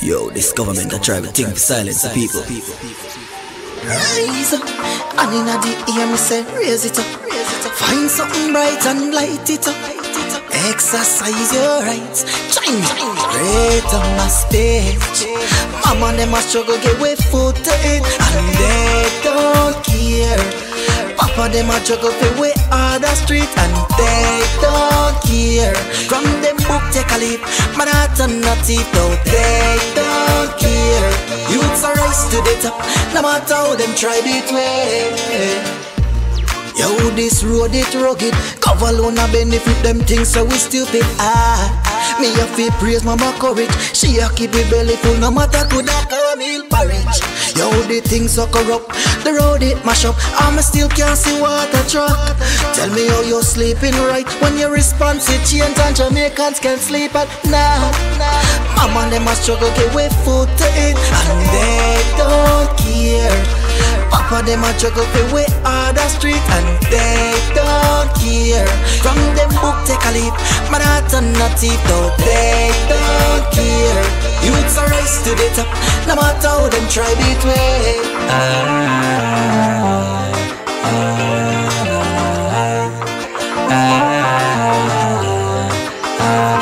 Yo, this government that try to think to silence the people. Rise up, and in the ear me say raise it up. Find something bright and light it up. Exercise your rights, chime right on my stage. Mama them a struggle get way food to eat, and they don't care. Papa them a struggle for way on the street, and they don't care. From them book take a leap, man I turn not teeth out, they don't care. Youths are rise to the top, no matter how them try it way. Yo, this road it rugged, cover alone a benefit them things so we stupid. Me a fi praise mama courage, she a keep it belly full no matter could a cornmeal porridge. Yo, the things so corrupt, the road it mash up, I still can't see water truck. Tell me how you sleeping right when your response it change and Jamaicans can't sleep at night. Mama them a struggle get way food to eat, and they don't care. Papa them a juggle for way on the street, and they don't care. From them book take a leap, man I turn not teeth out, they don't care. Youths are rise to the top, no matter how them try it way.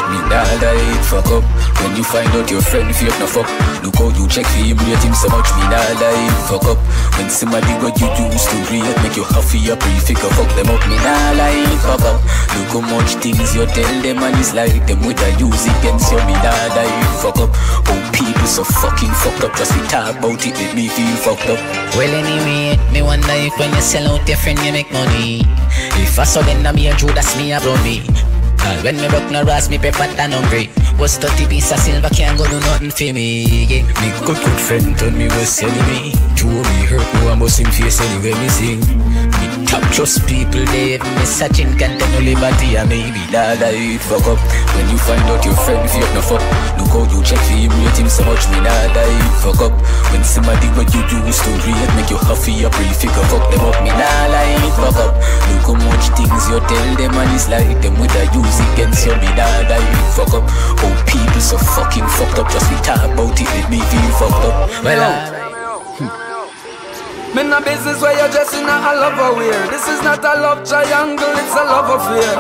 Me dada it fuck up when you find out your friend fake no fuck. Look how you check for him, rate him so much. Me dada it fuck up when somebody what you used to rate make you happy up, pre-figure fuck them up. Me dada it fuck up. Look how much things you tell them and it's like them with a use against you. Me dada it fuck up. Oh people so fucking fucked up, just we talk about it make me feel fucked up. Well anyway, me wonder if when you sell out your friend you make money. If I saw them na me a Jew, that's me a bro me. When me broke no ras, me pay fat and hungry. Was 30 piece of silver can't go do nothing for me. Yeah. Me good friend told me was selling me. True me hurt no I must him face anyway me sing. Me top trust people they have me searching can't tell no liberty and maybe dada it fuck up. When you find out your friend fake no fuck. Look how you check for him, rate him so much. Me dada it fuck up. When somebody what you used to rate make you happy up, pre-figure fuck them up. Me dada it fuck up. Look how much things you tell them and it's like them with a use against you. Me dada it fuck up. Oh people so fucking fucked up, just we talk about it make me feel fucked up. Well me no business where you're dressing a love wear. This is not a love triangle, it's a love affair.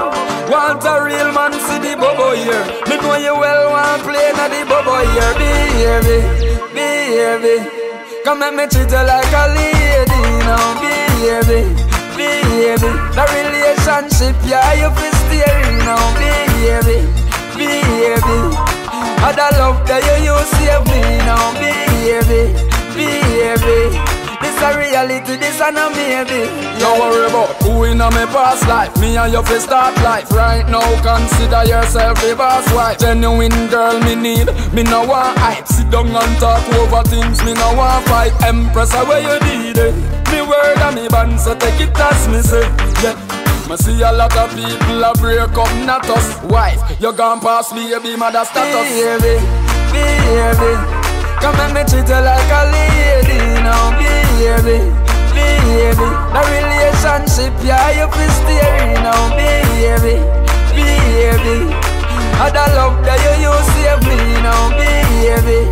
Want a real man, see the bubble here. Me know you well want play na the bubble here. Baby, come and me treat you like a lady now. Baby, the relationship, yeah, you feel steering now. Baby, I love that you save me now. Baby, this a reality, this a no maybe. Don't worry about who in a me past life. Me and you fi start life right now. Consider yourself the boss wife. Genuine girl me need, me no want hype. Sit down and talk over things, me no want fight. Empress where you need it. Me word and me band, so take it as me say. Yeah. Me see a lot of people a break up, not us. Wife, you gone past baby mother status. Baby, come and me treat you like a lady now. Baby, the relationship, yeah, you feel steering now. Baby, I love that you save me now. Baby,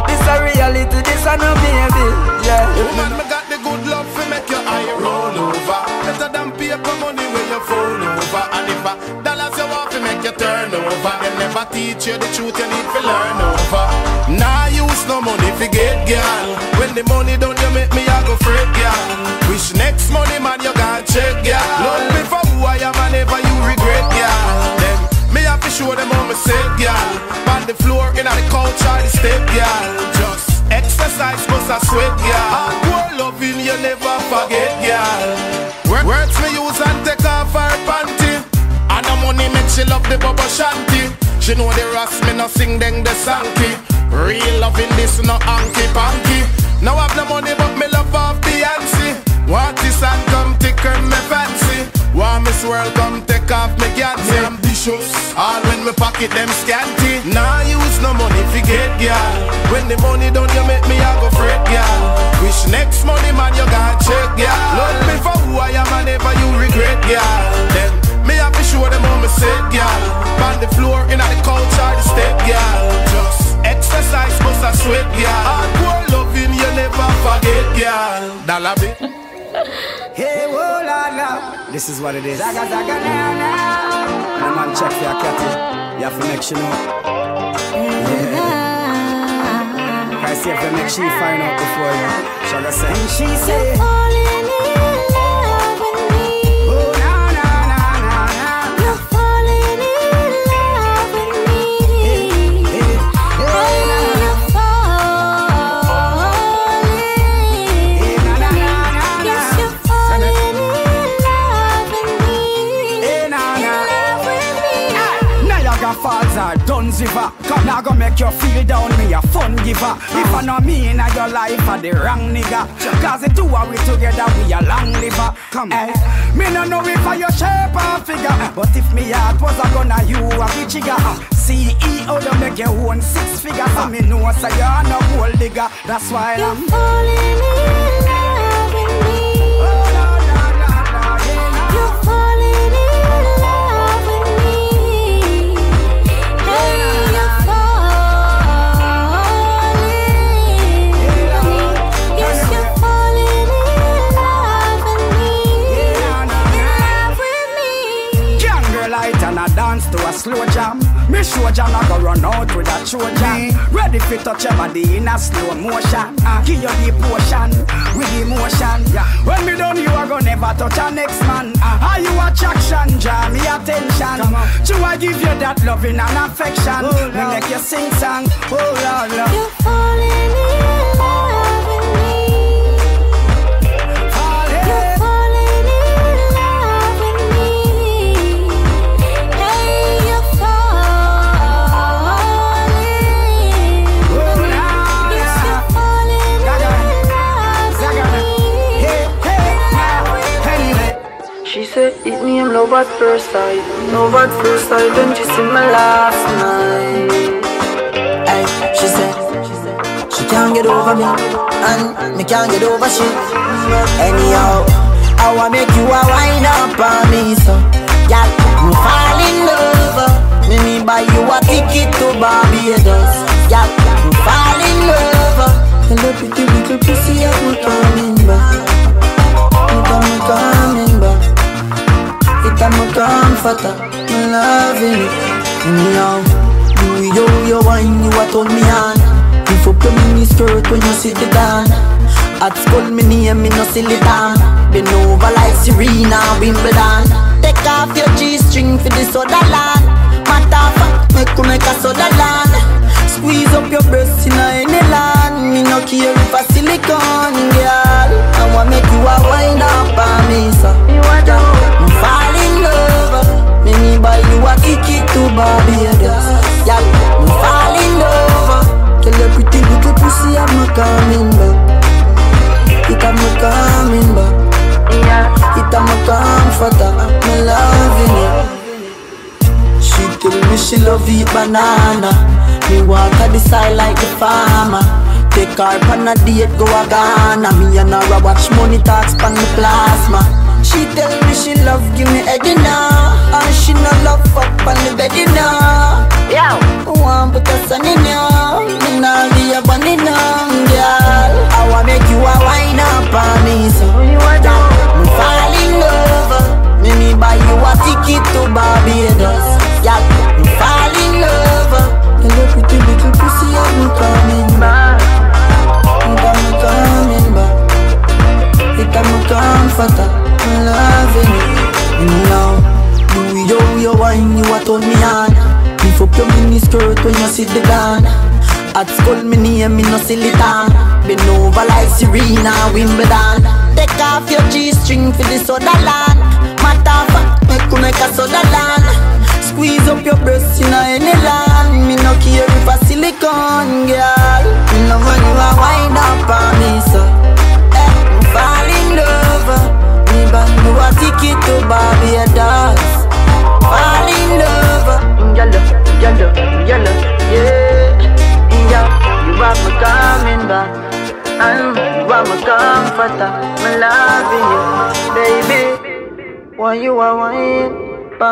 this a reality, this a no baby. Yeah. Woman, me got the good love to make your eye roll over. Better than paper money when you fall over. And if a dollars you want to make you turn over, them never teach you the truth, you need to learn over. Nah, use no money to get girl. When the money done, you make me I go fret girl. Wish next money man you gon' check girl. Love me for who I am and never you regret girl. Then me have to show them how me set girl. On the floor, in the couch or the step girl. Just exercise cause I sweat girl. Hardcore loving you never forget girl. Words me use and take off her panty. And the money make she love the bubble shanty. She know the ras me no sing deng the sanky. Real loving this no hanky panky. Now have no money but me love off Beyonce. Want this and come tickle me fancy. Want Miss World come take off me Gansy. Ambitious, all when me pocket them scanty. Nah use no money to get girl. When the money done you make me I go fret girl. Wish next money man you gon' check girl. Love me for who I am and never you regret girl. Then me have to show them how me set girl. On the floor in the couch a sweat, girl. Hardcore loving you never forget, girl. Dollar bill. Hey, whoa, la, la. This is what it is. Zaga, zaga, na, na. And a man check for your catty. You have to make sure you know. Yeah. Can I see if you make she find out before you? Shall I say? And she say, falling in love with me. Oh, na, na, na, na, na. You're falling in love with me. Hey, hey, hey, na, na. You're falling. Hey, na, na, na, na, na. Yes, you're falling in love with me. Hey, na, na. Love with me. Niagara Falls are done ziva. Come now go make you feel down, me a fun giver. If I know me in your life, I the wrong nigga. Cause the two of we together, we a long liver. Come on. Me no know if I your shape or figure, but if me heart was a gun, you a be jigger. CEO, you make your own 6 figures. So me know so you're no gold digger. That's why I'm falling in love with me. Oh, la, la, la, la, yeah, you're falling in love with me. Hey, you're falling. Yes, you're falling in love with me. In love with me. Young girl light and a dance to a slow jam. Me show jam I go run out with a show jam. Ready for touch your body in a slow motion. Give you the potion with emotion. When me done you are gonna never touch a next man. Are you attraction? Draw me attention. Do I give you that loving and affection? Me make you sing song. Oh Lord, Lord. You're falling in love with me. You're falling in love with me. Hey, you're falling. Yes, you're falling in love with me. She said it name love at first sight. Love at first sight when she see me last night. Ay, she said she can't get over me, and me can't get over she. Anyhow, I wanna make you a wine up on me, so yeah, me fall in love. Me buy you a ticket to Barbados. Yeah, me fall in love. Hello, pretty little pussy, I'm coming back. I'm coming back. I'm a comforter, I'm loving it. Anyhow, you wine, you a turn me on. Lift up your mini skirt when you sit down. At school, me name, me no silly down. Been over like Serena, Wimbledon. Take off your G-string for the soda land. Matter of fact, make a soda land. Squeeze up your breasts in any land. Me no care if a silicone, girl. I wanna make you a wine up on me, so I'm fall in love. Me buy you a ticket to Barbados. Yeah, I'm fall in love. Tell your pretty little pussy I'm coming back. It I'm coming back. It I'm a comforter, I'm loving it. She tell me she love eat banana. Me walk at the side like the farmer. Take her on a date, go a Ghana. Me and her watch money talks pan the plasma. She tell me she love give me head now, and she no love fuck on the bed now. Yo, want put a sun in ya. Me nah be a bunny now, girl. I wanna make you a wine up on me, so me fall in love. Me buy you a ticket to Barbados. Yeah, me fall in love. Hello, pretty little pussy, I'm coming back. I'm coming back. It I'm a comforter, I'm loving it. Now, you wine, you a turn me on. Lift up your mini skirt when you sit down. At school, me name, me no silly down. Been over like Serena, Wimbledon. Take off your G-string for the soda land. Matter of fact, make a soda land. Squeeze up your breasts in any land. Me no care if a silicone, girl. Me no want you a wind up on me, so me fall in love. Me buy you a ticket to Barbados. Fall in love. Yellow, yeah. You have me coming back. You have me comforter, me loving you, baby. Why you a wine, pa?